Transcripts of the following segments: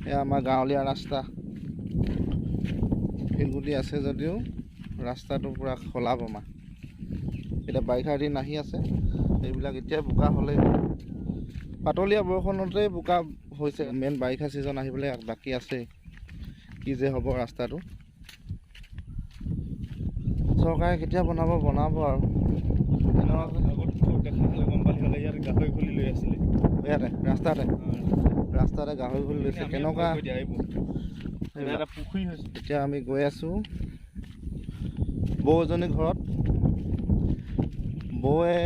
এয়া আমাৰ গাঁৱলীয়া ৰাস্তা শিলগুটি আছে যদিও ৰাস্তাটো পুৰা খলা বমা এতিয়া বাৰিষাৰ দিন আহি আছে এইবিলাক এতিয়া বোকা হ'লেই পাতলীয়া বৰষুণতেই বোকা হৈছে মেইন বাৰিষা ছিজন আহিবলৈ বাকী আছে কি যে হ'ব ৰাস্তাটো চৰকাৰে কেতিয়া বনাব আৰু ইয়াতে ৰাস্তাতে গাহৰি খুলি লৈছে কেনেকুৱা পুখুৰী হৈছে এতিয়া আমি গৈ আছোঁ বৌ এজনী ঘৰত বৌয়ে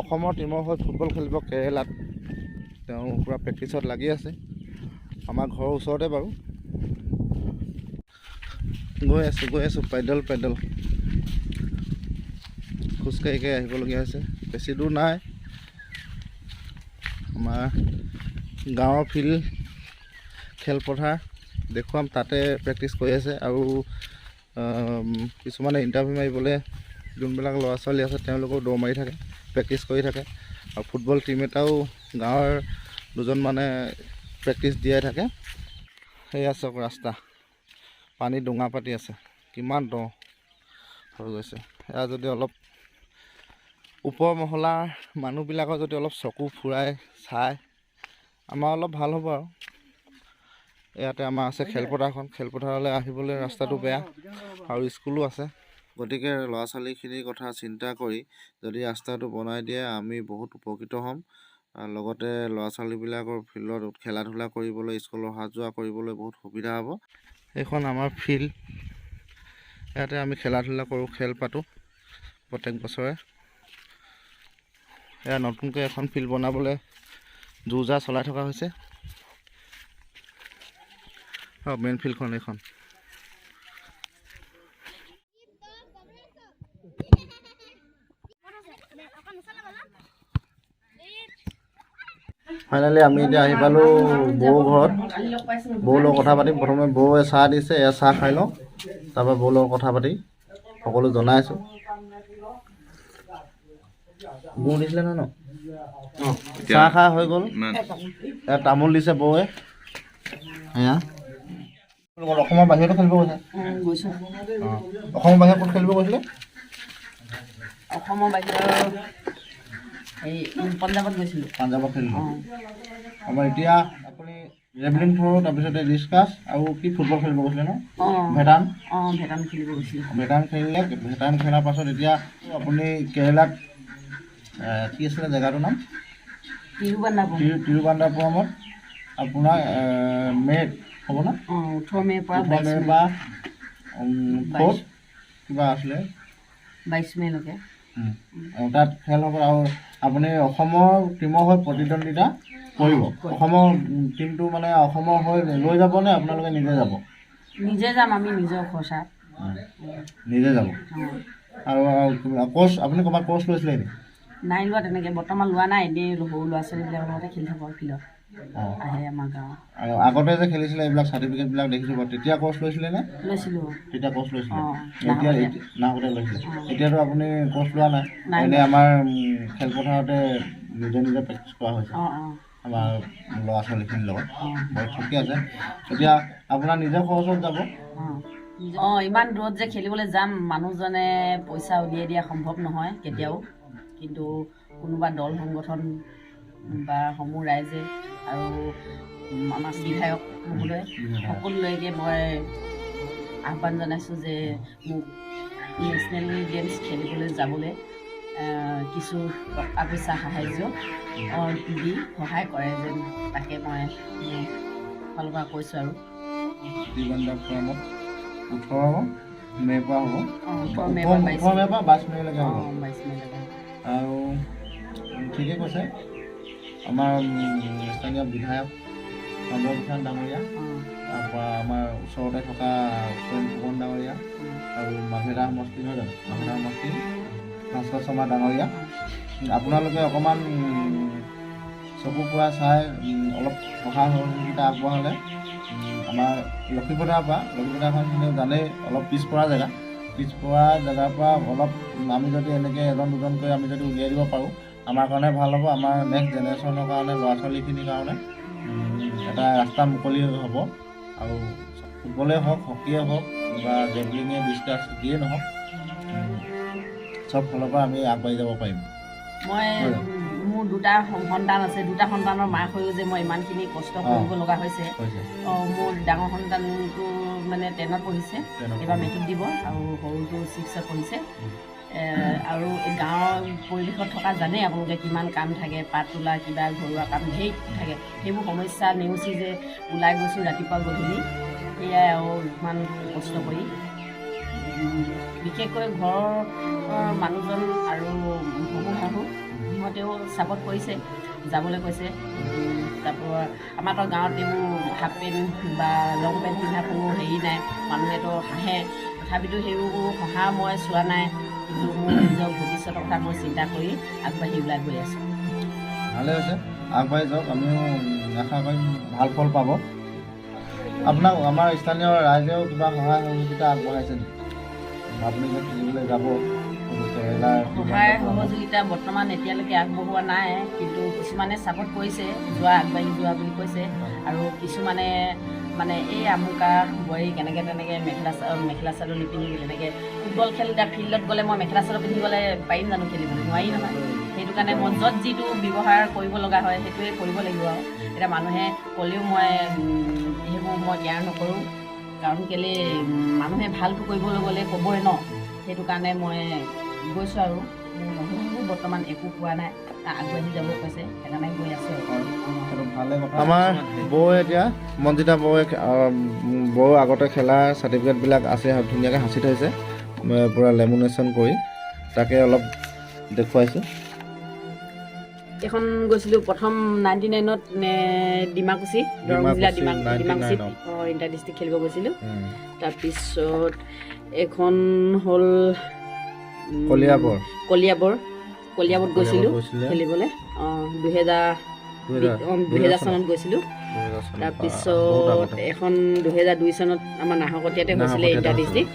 অসমৰ টীমৰ হৈ ফুটবল খেলিব কেৰেলাত তেওঁ পুৰা প্ৰেক্টিছত লাগি আছে আমাৰ ঘৰৰ ওচৰতে বাৰু গৈ আছোঁ পেডেল খোজকাঢ়ি আহিবলগীয়া হৈছে বেছি দূৰ নাই আমাৰ গাঁৱৰ ফিল্ড খেলপথাৰ দেখুৱাম তাতে প্ৰেক্টিছ কৰি আছে আৰু কিছুমানে ইণ্টাৰভিউ মাৰিবলৈ যোনবিলাক ল'ৰা ছোৱালী আছে তেওঁলোকেও দৌৰ মাৰি থাকে প্ৰেক্টিছ কৰি থাকে আৰু ফুটবল টিম এটাও গাঁৱৰ দুজন মানে প্ৰেক্টিছ দিয়াই থাকে সেয়া চাওক ৰাস্তা পানী ডুঙা পাতি আছে কিমান দ হৈ গৈছে এয়া যদি অলপ ওপৰ মহলাৰ মানুহবিলাকৰ যদি অলপ চকু ফুৰাই চাই আমাৰ অলপ ভাল হ'ব আৰু ইয়াতে আমাৰ আছে খেলপথাৰলৈ আহিবলৈ ৰাস্তাটো বেয়া আৰু স্কুলো আছে গতিকে ল'ৰা ছোৱালীখিনিৰ কথা চিন্তা কৰি যদি ৰাস্তাটো বনাই দিয়ে আমি বহুত উপকৃত হ'ম লগতে ল'ৰা ছোৱালীবিলাকৰ ফিল্ডত খেলা ধূলা কৰিবলৈ স্কুল অহা যোৱা কৰিবলৈ বহুত সুবিধা হ'ব এইখন আমাৰ ফিল্ড ইয়াতে আমি খেলা ধূলা কৰোঁ খেল পাতোঁ প্ৰত্যেক বছৰে এয়া নতুনকৈ এখন ফিল্ড বনাবলৈ যো-জা চলাই থকা হৈছে মেইন ফিল্ডখন এইখন ফাইনেলি আমি এতিয়া আহি পালোঁ বৌ ঘৰত বৌৰ লগত কথা পাতিম প্ৰথমে বৌয়ে চাহ দিছে এয়া চাহ খাই লওঁ তাৰপৰা বৌৰ লগত কথা পাতি সকলো জনাইছোঁ বৌ দিছিলে ন চাহ খা হৈ গ'ল এয়া তামোল দিছে বৌয়ে এয়া অসমৰ বাহিৰতো খেলিব গৈছে অসমৰ বাহিৰত ক'ত খেলিব গৈছিলে অসমৰ বাহিৰত পাঞ্জাৱত গৈছিলোঁ পাঞ্জাৱত খেলিব আমাৰ এতিয়া আপুনি জেভলিন থ্ৰ' তাৰপিছতে ডিছকাছ আৰু কি ফুটবল খেলিব গৈছিলে ন ভেটান খেলিব গৈছিলোঁ ভেটান খেলিলে ভেটান খেলাৰ পাছত এতিয়া আপুনি কেৰেলাত কি আছিলে জেগাটোৰ নাম তিৰুৱনন্তপুৰমত আপোনাৰ মে'ত হ'ব ন 18 মে'ৰ পৰা 4 কিবা আছিলে 22 মে'লৈকে তাত খেল হ'ব আৰু আপুনি অসমৰ টীমৰ হৈ প্ৰতিদ্বন্দ্বিতা কৰিব অসমৰ টীমটো মানে অসমৰ হৈ লৈ যাবনে আপোনালোকে নিজে যাব নিজে যাম আমি নিজৰ খৰচা নিজে যাব আৰু কোচ আপুনি ক'ৰবাত কোচ লৈছিলে নেকি নাই লোৱা তেনেকৈ বৰ্তমান লোৱা নাই এনেই সৰু ল'ৰা ছোৱালীবিলাকৰ লগতে খেলি থাকোঁ ফিল্ডত আহে আমাৰ গাঁৱত আৰু আগতে যে খেলিছিলে এইবিলাক চাৰ্টিফিকেটবিলাক দেখিছোঁ বাৰু তেতিয়া কোচ লৈছিলে নে লৈছিলোঁ তেতিয়া কোচ লৈছিলে এতিয়া নাহোঁতে লৈছিলে এতিয়াতো আপুনি কোচ লোৱা নাই এনেই আমাৰ খেলপথাৰতে নিজে প্ৰেক্টিছ কৰা হৈছে আমাৰ ল'ৰা ছোৱালীখিনিৰ লগত বহুত ঠিকে আছে এতিয়া আপোনাৰ নিজৰ খৰচত যাব ইমান দূৰত যে খেলিবলৈ যাম মানুহজনে পইচা উলিয়াই দিয়া সম্ভৱ নহয় কেতিয়াও কিন্তু কোনোবা দল সংগঠন বা সমূহ ৰাইজে আৰু আমাৰ বিধায়ক মহোদয় সকলোলৈকে মই আহ্বান জনাইছোঁ যে মোক নেশ্যনেল গেমছ খেলিবলৈ যাবলৈ কিছু টকা পইচা সাহাৰ্য দি সহায় কৰে যেন তাকে মই ফালৰ পৰা কৈছোঁ আৰু 18 মে'ৰ পৰা হ'ব 18 মে'ৰ পৰা 22 মে'লৈকে হ'ব 22 মে'লৈকে আৰু ঠিকে কৈছে আমাৰ স্থানীয় বিধায়ক নৱবিধান ডাঙৰীয়া তাৰপৰা আমাৰ ওচৰতে থকা ফুকন ডাঙৰীয়া আৰু মাঘেৰা সমষ্টি নহয় জানো মাঘেৰা সমষ্টি ভাস্কৰ শৰ্মা ডাঙৰীয়া আপোনালোকে অকণমান চকু ফুৰা চাই অলপ সহায় সহযোগিতা আগবঢ়ালে আমাৰ লক্ষীপথাৰখন জানেই অলপ পিছপৰা জেগাৰ পৰা অলপ আমি যদি এনেকৈ এজন দুজনকৈ আমি যদি উলিয়াই দিব পাৰোঁ আমাৰ কাৰণে ভাল হ'ব আমাৰ নেক্সট জেনেৰেশ্যনৰ কাৰণে ল'ৰা ছোৱালীখিনিৰ কাৰণে এটা ৰাস্তা মুকলি হ'ব আৰু ফুটবলে হওক হকীয়ে হওক বা জেভলিঙে ডিছকাছ যিয়ে নহওক চব ফালৰ পৰা আমি আগবাঢ়ি যাব পাৰিম। মই মোৰ দুটা সন্তান আছে, দুটা সন্তানৰ মাক হৈও যে মই ইমানখিনি কষ্ট কৰিব লগা হৈছে। মোৰ ডাঙৰ সন্তানটো মানে 10ত পঢ়িছে, এইবাৰ মেট্ৰিক দিব, আৰু সৰুটো 6ত পঢ়িছে। আৰু এই গাঁৱৰ পৰিৱেশত থকা জানেই আপোনালোকে কিমান কাম থাকে, পাত তোলা কিবা ঘৰুৱা কাম ধেৰ থাকে। সেইবোৰ সমস্যা নেওচি যে ওলাই গৈছোঁ ৰাতিপুৱা গধূলি, সেয়াই আৰু ইমান কষ্ট কৰি। বিশেষকৈ ঘৰৰ মানুহজন আৰু শহু শাহু সিহঁতেও ছাপৰ্ট কৰিছে, যাবলৈ কৈছে। তাৰপৰা আমাৰতো গাঁৱত এইবোৰ হাফ পেণ্ট বা লং পেণ্ট পিন্ধা কোনো হেৰি নাই, মানুহেতো হাঁহে, তথাপিতো সেইবোৰ হহা মই চোৱা নাই। কিন্তু মোৰ নিজৰ ভৱিষ্যতৰ কথা মই চিন্তা কৰি আগবাঢ়ি ওলাই গৈ আছোঁ। ভালে হৈছে, আগবাঢ়ি যাওক, আমিও আশা কৰিম ভাল ফল পাব। আপোনাক আমাৰ স্থানীয় ৰাইজেও কিবা সহায় সহযোগিতা আগবঢ়াইছে নেকি? আপুনি যে খেলিবলৈ যাব সহায় সহযোগিতা বৰ্তমান এতিয়ালৈকে আগবঢ়োৱা নাই, কিন্তু কিছুমানে ছাপৰ্ট কৰিছে, আগবাঢ়ি যোৱা বুলি কৈছে। আৰু কিছুমানে মানে এই আমুকা বোৱাৰী কেনেকৈ তেনেকৈ মেখেলা চাদৰ নিপিন্ধি তেনেকৈ ফুটবল খেল এতিয়া ফিল্ডত গ'লে মই মেখেলা চাদৰ পিন্ধিবলৈ পাৰিম জানো খেলিবলৈ? নোৱাৰি নহয়। সেইটো কাৰণে মই য'ত যিটো ব্যৱহাৰ কৰিব লগা হয় সেইটোৱে কৰিব লাগিব। আৰু এতিয়া মানুহে ক'লেও মই সেইবোৰ মই কেয়াৰ নকৰোঁ, কাৰণ কেলৈ মানুহে ভালটো কৰিবলৈ গ'লে ক'বই ন। সেইটো কাৰণে মই গৈছোঁ আৰু মোৰ বৰ্তমান একো পোৱা নাই, আগবাঢ়ি যাব কৈছে, সেইকাৰণে গৈ আছোঁ। ভালে কথা। আমাৰ বৌ এতিয়া মঞ্জিতা বৌ আগতে খেলা চাৰ্টিফিকেটবিলাক আছে, ধুনীয়াকৈ সাঁচি থৈছে, পূৰা লেমিনেশ্যন কৰি, তাকে অলপ দেখুৱাইছোঁ। এখন গৈছিলোঁ প্ৰথম 99ত ডিমাকুচি, দৰং জিলা ডিমাকুচিত ইণ্টাৰ ডিষ্ট্ৰিক্ট খেলিব গৈছিলোঁ। তাৰপিছত এখন হ'ল কলিয়াবৰত গৈছিলোঁ খেলিবলৈ, 2000 চনত গৈছিলোঁ। তাৰপিছত এখন 2002 চনত আমাৰ নাহৰকটীয়াতে হৈছিলে ইণ্টাৰ ডিষ্ট্ৰিক্ট।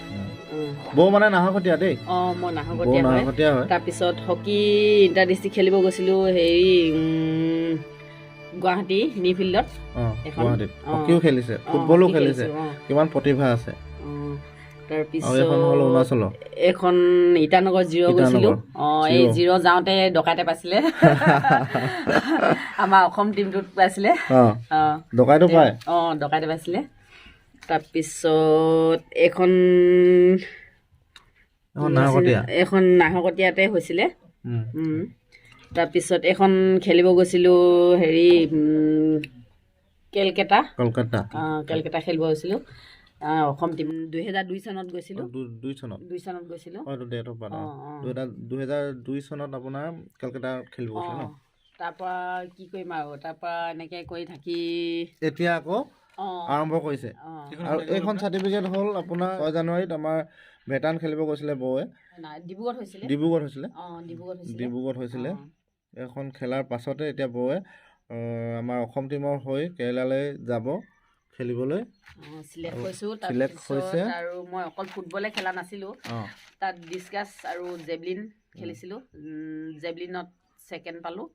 বৌ মানে নাহৰকটীয়া দেই? মই নাহৰকটীয়া হয়। তাৰপিছত হকী ইণ্টাৰ ডিষ্ট্ৰিক্ট খেলিব গৈছিলোঁ হেৰি গুৱাহাটী নি ফিল্ডত। হকীও খেলিছে, ফুটবলো খেলিছে, কিমান প্ৰতিভা আছে। তাৰপিছত এখন ইটানগৰ জিৰ' গৈছিলোঁ। এই জিৰ' যাওঁতে ডকাইতে পাইছিলে, আমাৰ অসম টীমটোত পাইছিলে, ডকাইতে পাইছিলে। তাৰপিছত এখন নাহৰকটীয়াতে হৈছিলে। তাৰপিছত এখন খেলিব গৈছিলোঁ হেৰি কেলকাতা খেলিব গৈছিলোঁ, অসম টীম 2002 চনত গৈছিলোঁ। 2 চনত গৈছিলোঁ। 2002 চনত আপোনাৰ কেলকাতা খেলিব গৈছিলে ন? তাৰপৰা কি কৰিম আৰু, তাৰপৰা এনেকৈ কৰি থাকি এতিয়া আকৌ আৰম্ভ কৰিছে। আৰু এইখন চাৰ্টিফিকেট হ'ল আপোনাৰ 6 জানুৱাৰীত আমাৰ ভেটাৰান খেলিব গৈছিলে বৌৱে, ডিব্ৰুগড়ত হৈছিলে। এখন খেলাৰ পাছতে এতিয়া বৌৱে আমাৰ অসম টীমৰ হৈ কেৰেলালৈ যাব খেলিবলৈ, চিলেক্ট হৈছে। আৰু মই অকল ফুটবলে খেলা নাছিলোঁ, তাত ডিছকাছ আৰু জেভলিন খেলিছিলোঁ। জেভলিনত 2nd পালোঁ।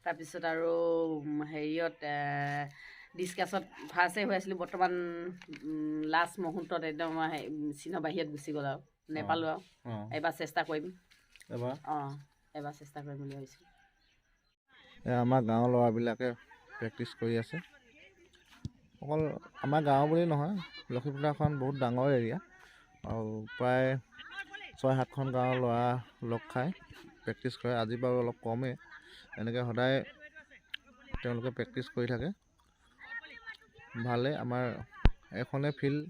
তাৰপিছত আৰু হেৰিয়ত ডিছকাছত ফাৰ্ষ্টে হৈ আছিলোঁ। বৰ্তমান লাষ্ট মুহূৰ্তত একদম চীনৰ বাহিৰত গুচি গ'ল আৰু নেপালোঁ আৰু। এবাৰ চেষ্টা কৰিম বুলি ভাবিছোঁ। আমাৰ গাঁৱৰ ল'ৰাবিলাকে প্ৰেক্টিচ কৰি আছে। অকল আমাৰ গাঁও বুলি নহয়, লক্ষীমপুৰখন বহুত ডাঙৰ এৰিয়া, আৰু প্ৰায় 6-7খন গাঁৱৰ ল'ৰা লগ খাই প্ৰেক্টিচ কৰে। আজি বাৰু অলপ কমেই, এনেকৈ সদায় তেওঁলোকে প্ৰেক্টিচ কৰি থাকে। ভালেই, আমাৰ এখনে ফিল্ড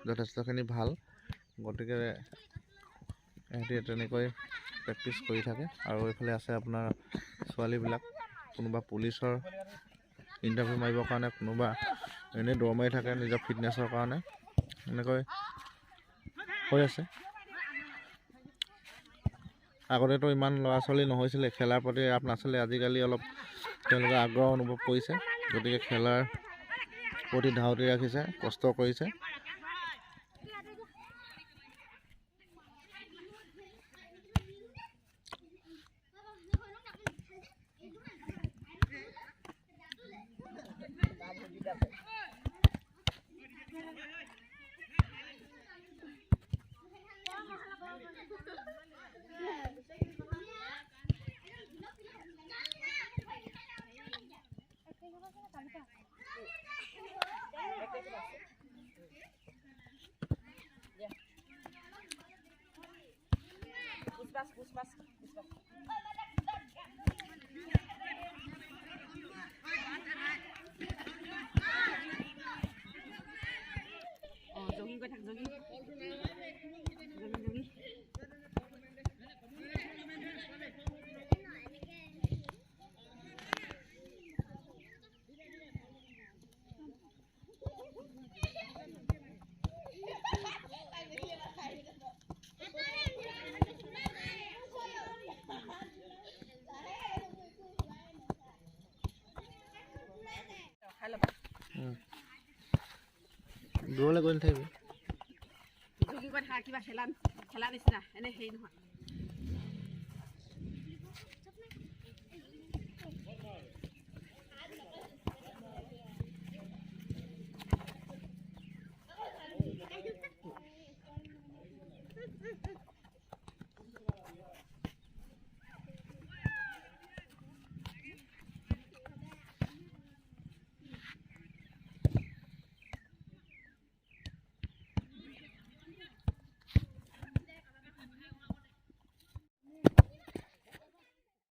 যথেষ্টখিনি ভাল, গতিকে সিহঁতি তেনেকৈ প্ৰেক্টিচ কৰি থাকে। আৰু এইফালে আছে আপোনাৰ ছোৱালীবিলাক, কোনোবা পুলিচৰ ইণ্টাৰভিউ মাৰিবৰ কাৰণে, কোনোবা এনেই দৌৰ মাৰি থাকে নিজৰ ফিটনেছৰ কাৰণে, এনেকৈ হৈ আছে। আগতেতো ইমান ল'ৰা ছোৱালী নহৈছিলে, খেলাৰ প্ৰতি ৰাপ নাছিলে, আজিকালি অলপ তেওঁলোকে আগ্ৰহ অনুভৱ কৰিছে, গতিকে খেলাৰ প্ৰতি ধাউতি ৰাখিছে, কষ্ট কৰিছে। পাছ জগিং কৰি থাক জগিং জগিং খাই ল'বা দূৰলৈ গৈ নাথাকিবি জগিং কৰি থাকা কিবা খেলা নিচিনা এনে হেৰি নহয়